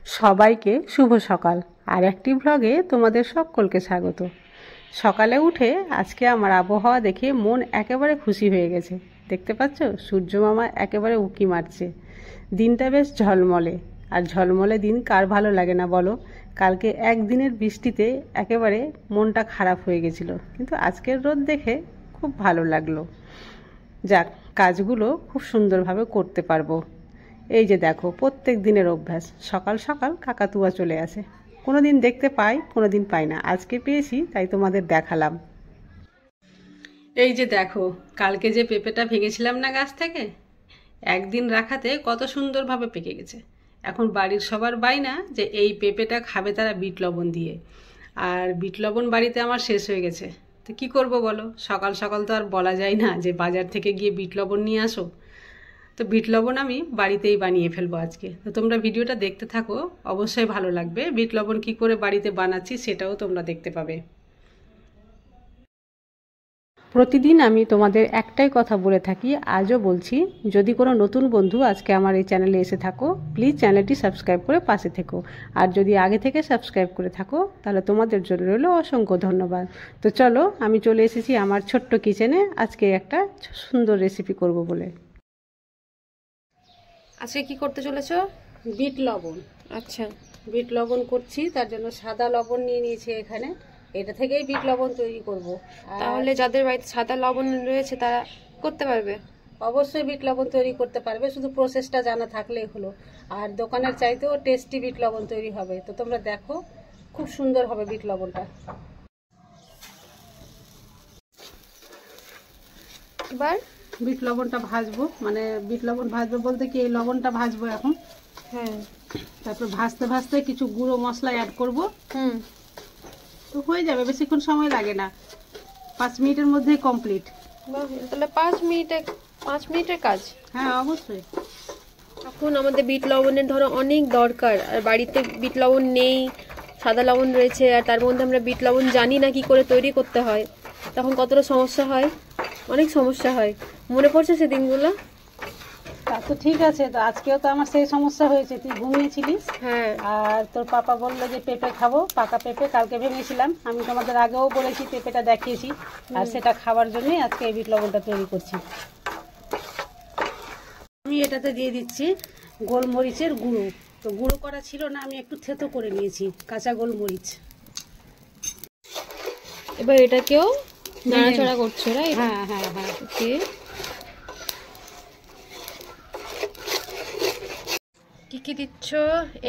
সবাইকে শুভ সকাল। আর একটি ব্লগে তোমাদের সকলকে স্বাগত। সকালে উঠে আজকে আমার আবহাওয়া দেখে মন একেবারে খুশি হয়ে গেছে। দেখতে পাচ্ছ সূর্য মামা একেবারে উঁকি মারছে। দিনটা বেশ ঝলমলে, আর ঝলমলে দিন কার ভালো লাগে না বলো। কালকে একদিনের বৃষ্টিতে একেবারে মনটা খারাপ হয়ে গেছিল, কিন্তু আজকের রোদ দেখে খুব ভালো লাগলো। যাক, কাজগুলো খুব সুন্দরভাবে করতে পারবো। এই যে দেখো, প্রত্যেক দিনের অভ্যাস, সকাল সকাল কাকাতুয়া চলে আসে। কোনো দিন দেখতে পাই, কোনো দিন পাই না, আজকে পেয়েছি তাই তোমাদের দেখালাম। এই যে দেখো, কালকে যে পেঁপেটা ভেঙেছিলাম না গাছ থেকে, একদিন রাখাতে কত সুন্দরভাবে পেকে গেছে। এখন বাড়ির সবার বায়না যে এই পেঁপেটা খাবে তারা বিট লবণ দিয়ে। আর বিট লবণ বাড়িতে আমার শেষ হয়ে গেছে, তো কি করব বলো। সকাল সকাল তো আর বলা যায় না যে বাজার থেকে গিয়ে বিট লবণ নিয়ে আসো। তো বিট লবণ আমি বাড়িতেই বানিয়ে ফেলবো আজকে। তো তোমরা ভিডিওটা দেখতে থাকো, অবশ্যই ভালো লাগবে। বিট লবণ কী করে বাড়িতে বানাচ্ছি সেটাও তোমরা দেখতে পাবে। প্রতিদিন আমি তোমাদের একটাই কথা বলে থাকি, আজও বলছি, যদি কোনো নতুন বন্ধু আজকে আমার এই চ্যানেলে এসে থাকো, প্লিজ চ্যানেলটি সাবস্ক্রাইব করে পাশে থেকো। আর যদি আগে থেকে সাবস্ক্রাইব করে থাকো তাহলে তোমাদের জন্য রইল অসংখ্য ধন্যবাদ। তো চলো, আমি চলে এসেছি আমার ছোট্ট কিচেনে আজকে একটা সুন্দর রেসিপি করব বলে। আজকে কি করতে চলেছো? বিট লবণ। আচ্ছা, বিট লবণ করছি, তার জন্য সাদা লবণ নিয়ে নিয়েছি এখানে। এটা থেকেই বিট লবণ তৈরি করব। তাহলে যাদের বাড়িতে সাদা লবণ রয়েছে তারা করতে পারবে? অবশ্যই বিট লবণ তৈরি করতে পারবে, শুধু প্রসেসটা জানা থাকলেই হলো। আর দোকানের চাইতেও টেস্টি বিট লবণ তৈরি হবে। তো তোমরা দেখো, খুব সুন্দর হবে বিট লবণটা। এবার বিট লবণটা ভাজবো, মানে বিট লবণ ভাজবো বলতে কি, এই লবণটা ভাজবো এখন। হ্যাঁ, তারপর ভাজতে ভাজতে কিছু গুঁড়ো মশলা অ্যাড করব। তো হয়ে যাবে, বেশিক্ষণ সময় লাগে না, 5 মিনিটের মধ্যেই কমপ্লিট। তাহলে 5 মিনিটের কাজ? হ্যাঁ, অবশ্যই। এখন আমাদের বিট লবণের ধরো অনেক দরকার, আর বাড়িতে বিট লবণ নেই, সাদা লবণ রয়েছে, আর তার মধ্যে আমরা বিট লবণ জানি না কি করে তৈরি করতে হয়, তখন কতটা সমস্যা হয়, অনেক সমস্যা হয়। মনে পড়ছে সে দিনগুলো? তা তো ঠিক আছে, তো আজকেও তো আমার সেই সমস্যা হয়েছে। তুই ঘুমিয়েছিলিস, হ্যাঁ, আর তোর পাপা বললো যে পেঁপে খাবো, পাকা পেঁপে কালকে ভেঙেছিলাম। আমি তোমাদের আগেও বলেছি, পেঁপেটা দেখিয়েছি, আর সেটা খাওয়ার জন্যই আজকে এই বিট লবণটা তৈরি করছি। আমি এটাতে দিয়ে দিচ্ছি গোলমরিচের গুঁড়ো। তো গুঁড়ো করা ছিল না, আমি একটু থেতো করে নিয়েছি কাঁচা গোলমরিচ। এবার এটাকেও নাড়াচাড়া করছো, রাইট? হ্যাঁ হ্যাঁ হ্যাঁ। ওকে, কি কি দিচ্ছ?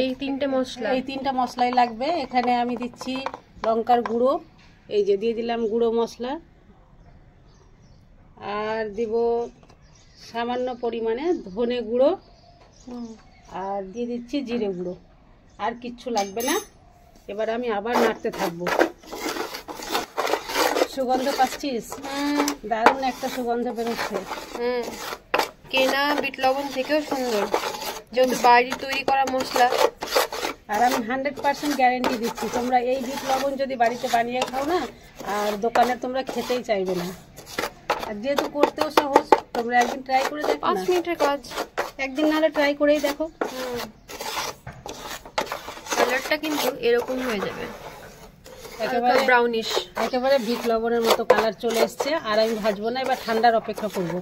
এই 3টে মশলা? এই 3টা মশলাই লাগবে। এখানে আমি দিচ্ছি লঙ্কার গুঁড়ো, এই যে দিয়ে দিলাম গুঁড়ো মশলা, আর দিব সামান্য পরিমাণে ধনে গুঁড়ো, আর দিয়ে দিচ্ছি জিরে গুঁড়ো। আর কিচ্ছু লাগবে না। এবার আমি আবার নাড়তে থাকবো। সুগন্ধ পাচ্ছিস? দারুণ একটা সুগন্ধ বেরোচ্ছে। কেনা বিট লবণ থেকেও সুন্দর, যেহেতু বাড়ির তৈরি করা মশলা। আর আমি 100% গ্যারেন্টি দিচ্ছি, তোমরা এই বিট লবণ যদি বাড়িতে বানিয়ে খাও না, আর দোকানে তোমরা খেতেই চাইবে না। আর যেহেতু করতেও সহজ, তোমরা একদিন ট্রাই করে দেখো। 5 মিনিটের কাজ, একদিন নাহলে ট্রাই করেই দেখো। কালারটা কিন্তু এরকম হয়ে যাবে, একেবারে ব্রাউনিশ, একেবারে বিট লবণের মতো কালার চলে এসছে। আর আমি ভাজবো না, এবার ঠান্ডার অপেক্ষা করব,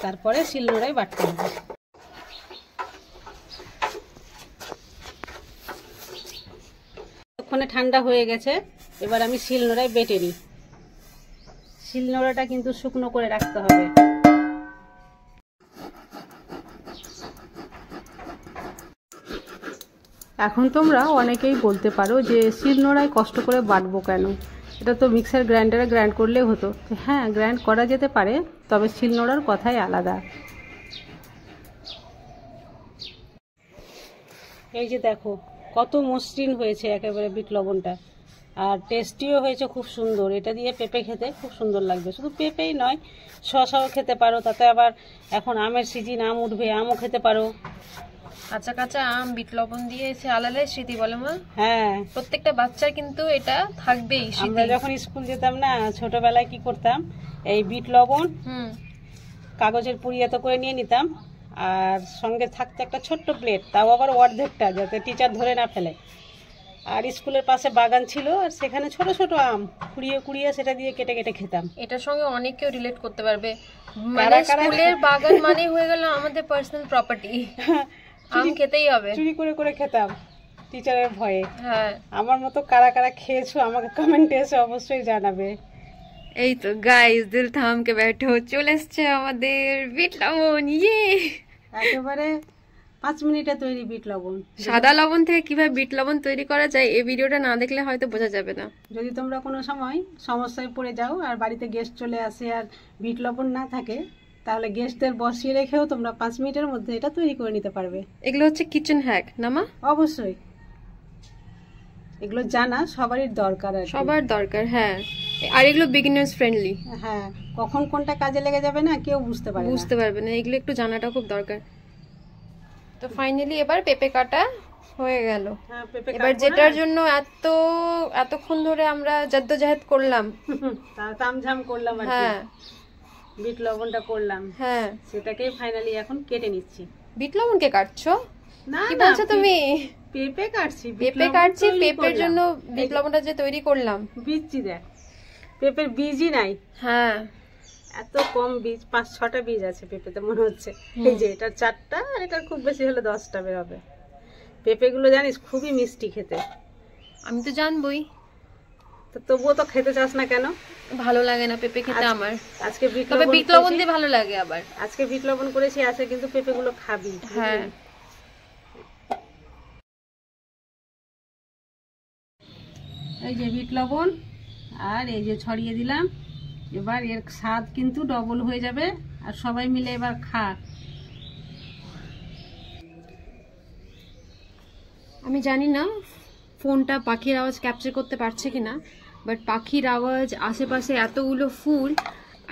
তারপরে শিলনোড়ায় বাটতে হবে। ওখানে ঠান্ডা হয়ে গেছে, এবার আমি শিলনোড়ায় বেটে নিই। শিলনোড়াটা কিন্তু শুকনো করে রাখতে হবে। এখন তোমরা অনেকেই বলতে পারো যে শিলনোড়ায় কষ্ট করে বাটবো কেন, এটা তো মিক্সার গ্রাইন্ডারে গ্রাইন্ড করলেই হতো। হ্যাঁ, গ্রাইন্ড করা যেতে পারে, তবে শিলনোড়ার কথাই আলাদা। এই যে দেখো, কত মসৃণ হয়েছে একেবারে বিট লবণটা, আর টেস্টিও হয়েছে খুব সুন্দর। এটা দিয়ে পেঁপে খেতে খুব সুন্দর লাগবে। শুধু পেঁপেই নয়, শসাও খেতে পারো, তাতে আবার এখন আমের সিজন, আম উঠবে, আমও খেতে পারো। কাঁচা কাঁচা আম বিট লবণ দিয়ে এসে আলাদা স্মৃতি, বলে মা? হ্যাঁ, প্রত্যেকটা বাচ্চার কিন্তু এটা থাকবেই। আমরা যখন স্কুল যেতাম না, ছোটবেলায় কি করতাম, এই বিট লবণ কাগজের পুড়ি এত করে নিয়ে নিতাম, আর সঙ্গে থাকতে একটা ছোট্ট প্লেট, তাও আবার অর্ধেকটা, যাতে টিচার ধরে না ফেলে। আর স্কুলের পাশে বাগান ছিল, আর সেখানে ছোট ছোট আম কুড়িয়ে কুড়িয়ে সেটা দিয়ে কেটে কেটে খেতাম। এটার সঙ্গে অনেক কেউ রিলেট করতে পারবে, মানে স্কুলের বাগান মানে হয়ে গেল আমাদের পার্সোনাল প্রপার্টি, আম খেতেই হবে। চুরি করে করে খেতাম টিচারের ভয়ে। হ্যাঁ, আমার মতো কারা কারা খেয়েছো আমাকে কমেন্টে এসে অবশ্যই জানাবে। এই তো গাইস, দিল থাম কে बैठो, চলে এসছে আমাদের বিট লবণ। ইয়ে, একেবারে 5 মিনিটে তৈরি বিট লবণ। সাদা লবণ থেকে কিভাবে বিট লবণ তৈরি করা যায় এই ভিডিওটা না দেখলে হয়তো বোঝা যাবে না। যদি তোমরা কোনো সময় সমস্যায় পড়ে যাও আর বাড়িতে গেস্ট চলে আসে আর বিট লবণ না থাকে, তাহলে গেস্টদের বসিয়ে রেখেও তোমরা 5 মিনিটের মধ্যে এটা তৈরি করে নিতে পারবে। এগুলো হচ্ছে কিচেন হ্যাক না মা? অবশ্যই, এগুলো জানা সবারই দরকার, সবার দরকার। হ্যাঁ, আর এগুলো বিগিনার্স ফ্রেন্ডলি। হ্যাঁ, কখন কোনটা কাজে লেগে যাবে না কেউ বুঝতে পারবে না, এগুলো একটু জানাটা খুব দরকার। তো ফাইনালি এবার পেঁপে কাটা হয়ে গেল। এবার যেটার জন্য এতক্ষণ ধরে আমরা জদ্দোজাহেদ করলাম, তামঝাম করলাম, হ্যাঁ, বিট লবণটা করলাম, হ্যাঁ, সেটাকেই ফাইনালি এখন কেটে নিচ্ছি। বিট লবণ কে কাটছো? না, কি বলছো তুমি? পেঁপে কাটছি, পেঁপের জন্য বিট লবণটা যে তৈরি করলাম। বীজই দেখ, পেঁপের বীজই নাই। হ্যাঁ, এত কম বীজ, 5-6টা বীজ আছে পেঁপেতে মনে হচ্ছে। এই যে এটার 4টা, আর এটার খুব বেশি হলে 10টা বের হবে। পেঁপেগুলো জানিস খুবই মিষ্টি খেতে। আমি তো জানবই, তো তবুও তো খেতে চাস না কেন? ভালো লাগে না পেঁপে খেতে আমার। আজকে বিট লবণ দিয়ে ভালো লাগে। আবার আজকে বিট লবণ করেছি, আছে কিন্তু পেঁপেগুলো খাবি। হ্যাঁ, এই যে বিট লবণ, আর এই যে ছড়িয়ে দিলাম। এবার এর স্বাদ কিন্তু ডবল হয়ে যাবে। আর সবাই মিলে এবার খা। আমি জানি না ফোনটা পাখির আওয়াজ ক্যাপচার করতে পারছে কিনা, বাট পাখির আওয়াজ, আশেপাশে এতগুলো ফুল,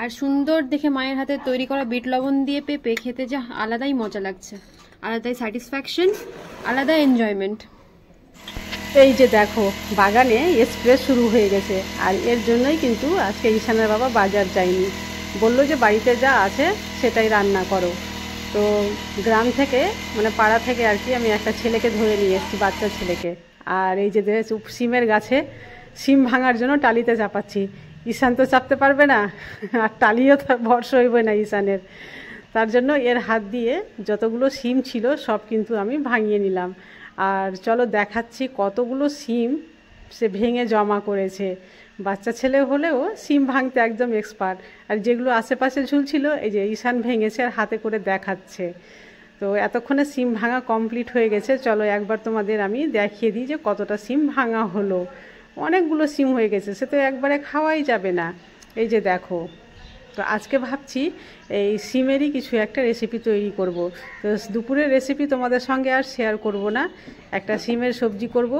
আর সুন্দর দেখে মায়ের হাতে তৈরি করা বিট লবণ দিয়ে পেঁপে খেতে যা আলাদাই মজা লাগছে, আলাদাই স্যাটিসফ্যাকশন, আলাদা এনজয়মেন্ট। এই যে দেখো, বাগানে স্প্রে শুরু হয়ে গেছে। আর এর জন্যই কিন্তু আজকে ঈশানের বাবা বাজার যায়নি, বললো যে বাড়িতে যা আছে সেটাই রান্না করো। তো গ্রাম থেকে, মানে পাড়া থেকে আর কি, আমি একটা ছেলেকে ধরে নিয়ে এসেছি, বাচ্চা ছেলেকে। আর এই যে সিমের গাছে সিম ভাঙার জন্য টালিতে চাপাচ্ছি। ঈশান তো চাপতে পারবে না, আর টালিও ভরসা হইবে না ঈশানের। তার জন্য এর হাত দিয়ে যতগুলো সিম ছিল সব কিন্তু আমি ভাঙিয়ে নিলাম। আর চলো দেখাচ্ছি কতগুলো সিম সে ভেঙে জমা করেছে। বাচ্চা ছেলে হলেও সিম ভাঙতে একদম এক্সপার্ট। আর যেগুলো আশেপাশে ঝুলছিল, এই যে ঈশান ভেঙেছে আর হাতে করে দেখাচ্ছে। তো এতক্ষণে সিম ভাঙা কমপ্লিট হয়ে গেছে। চলো একবার তোমাদের আমি দেখিয়ে দিই যে কতটা সিম ভাঙা হলো। অনেকগুলো সিম হয়ে গেছে, সে তো একবারে খাওয়াই যাবে না। এই যে দেখো, তো আজকে ভাবছি এই সিমেরই কিছু একটা রেসিপি তৈরি করব। তো দুপুরের রেসিপি তোমাদের সঙ্গে আর শেয়ার করব না। একটা সিমের সবজি করব,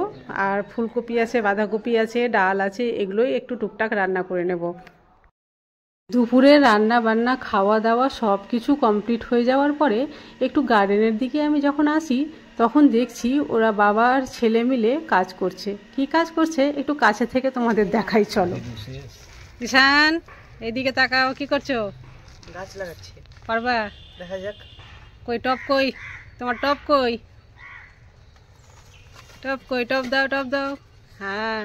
আর ফুলকপি আছে, বাঁধাকপি আছে, ডাল আছে, এগুলোই একটু টুকটাক রান্না করে নেব। দুপুরে রান্না বান্না খাওয়া দাওয়া সব কিছু কমপ্লিট হয়ে যাওয়ার পরে একটু গার্ডেনের দিকে আমি যখন আসি, তখন দেখছি ওরা বাবা আর ছেলে মিলে কাজ করছে। কি কাজ করছে একটু কাছে থেকে তোমাদের দেখাই, চলো। ঈশান, এদিকে তাকাও, কি করছো? গাছ লাগাচ্ছি। পারবা? দেখা যাক। কই টপ, কই তোমার টপ, কই টপ, কই টপ দাও, টপ দাও। হ্যাঁ,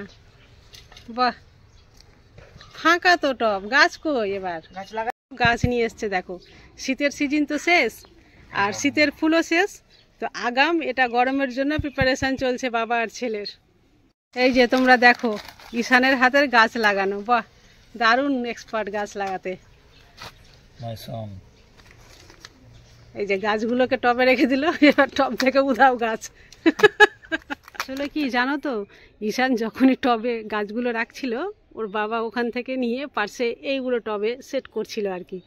বাহ, ফাঁকা তো টপ। গাছ কই? এবার গাছ লাগা, গাছ নিয়ে এসছে। দেখো, শীতের সিজন তো শেষ, আর শীতের ফুলও শেষ। তো আগাম এটা গরমের জন্য প্রিপারেশন চলছে বাবা আর ছেলের। এই যে তোমরা দেখো, ঈশানের হাতের গাছ লাগানো। বাহ, দারুণ এক্সপার্ট গাছ লাগাতে। এই যে গাছগুলোকে টবে রেখে দিল, এবার টব থেকে উধাও গাছ। আসলে কি জানো তো, ঈশান যখনই টবে গাছগুলো রাখছিল, ওর বাবা ওখান থেকে নিয়ে পার্শ্বে এইগুলো টবে সেট করছিল আর কি।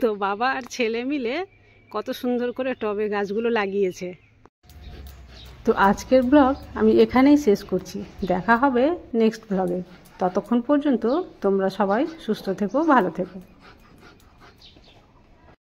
তো বাবা আর ছেলে মিলে কত সুন্দর করে টবে গাছগুলো লাগিয়েছে। তো আজকের ব্লগ আমি এখানেই শেষ করছি। দেখা হবে নেক্সট ব্লগে। ততক্ষণ পর্যন্ত তোমরা সবাই সুস্থ থেকো, ভালো থেকো।